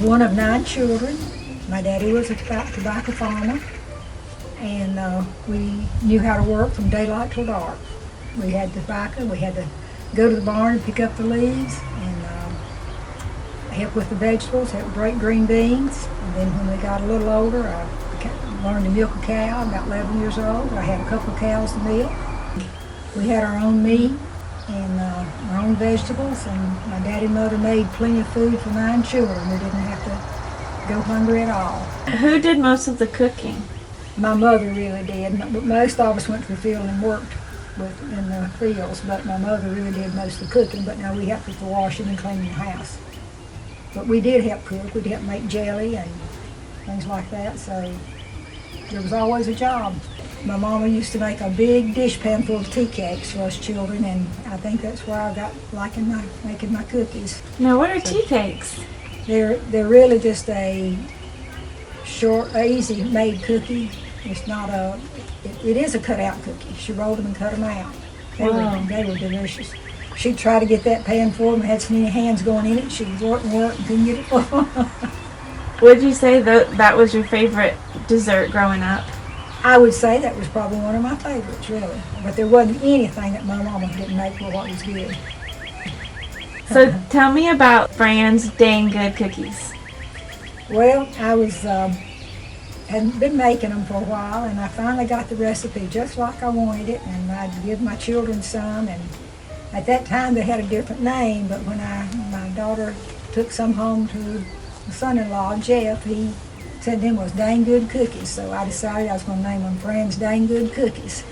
was one of 9 children. My daddy was a tobacco farmer, and we knew how to work from daylight till dark. We had tobacco. We had to go to the barn and pick up the leaves and help with the vegetables, help break green beans. And then when we got a little older, I learned to milk a cow. About 11 years old, I had a couple of cows to milk. We had our own meat and our own vegetables, and my daddy and mother made plenty of food for 9 children. We didn't have to go hungry at all. Who did most of the cooking? My mother really did. Most of us went to the field and worked in the fields, but my mother really did most of the cooking. But now we helped with the washing and cleaning the house. But we did help cook. We'd help make jelly and things like that, so there was always a job. My mama used to make a big dish pan full of tea cakes for us children, and I think that's where I got liking making my cookies. Now, what are tea cakes? They're really just a short, easy made cookie. It's not it is a cut out cookie. She rolled them and cut them out. They were delicious. She'd try to get that pan full and had so many hands going in it. She'd work and couldn't get it full. Would you say that was your favorite dessert growing up? I would say that was probably one of my favorites, really. But there wasn't anything that my mama didn't make for what was good. So tell me about Fran's dang good cookies. Well, I hadn't been making them for a while, and I finally got the recipe just like I wanted it, and I'd give my children some. And at that time they had a different name, but when my daughter took some home to the son-in-law, Jeff, he said them was dang good cookies, so I decided I was going to name them Fran's dang good cookies.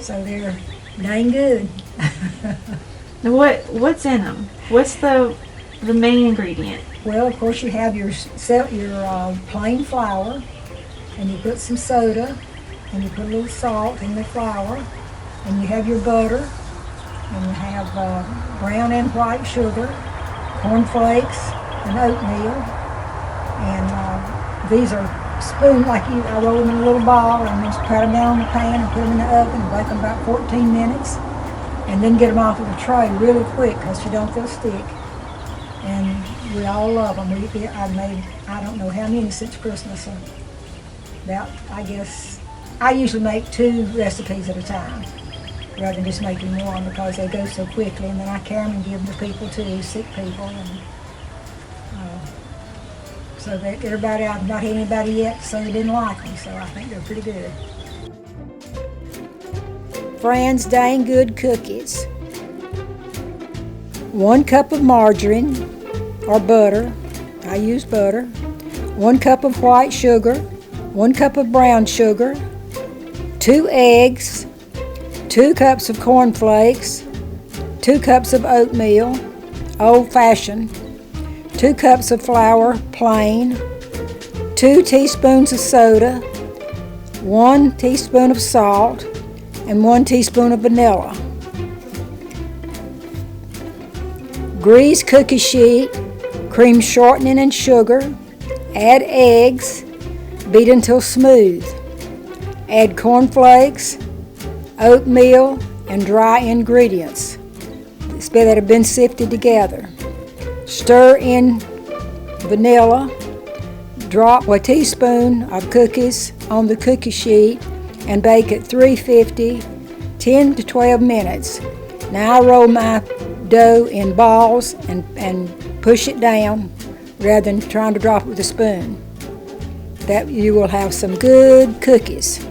So they're dang good. What's in them? What's the main ingredient? Well, of course, you have your plain flour, and you put some soda, and you put a little salt in the flour, and you have your butter, and you have brown and white sugar, corn flakes, and oatmeal, and these are spoon I roll them in a little ball and just pat them down in the pan and put them in the oven and bake them about 14 minutes, and then get them off of the tray really quick because they'll stick. And we all love them. I've made, I don't know how many since Christmas. I usually make 2 recipes at a time rather than just making one because they go so quickly, and then I carry them and give them to people too, sick people. And so that everybody, I've not had anybody yet say they didn't like them, so I think they're pretty good. Fran's dang good cookies. 1 cup of margarine or butter. I use butter. 1 cup of white sugar. 1 cup of brown sugar. 2 eggs. 2 cups of corn flakes. 2 cups of oatmeal, old-fashioned. 2 cups of flour, plain. 2 teaspoons of soda. 1 teaspoon of salt. And 1 teaspoon of vanilla. Grease cookie sheet, cream shortening and sugar. Add eggs, beat until smooth. Add corn flakes, oatmeal, and dry ingredients that have been sifted together. Stir in vanilla. Drop a teaspoon of cookies on the cookie sheet and bake at 350, 10 to 12 minutes. Now I roll my dough in balls and push it down rather than trying to drop it with a spoon. That you will have some good cookies.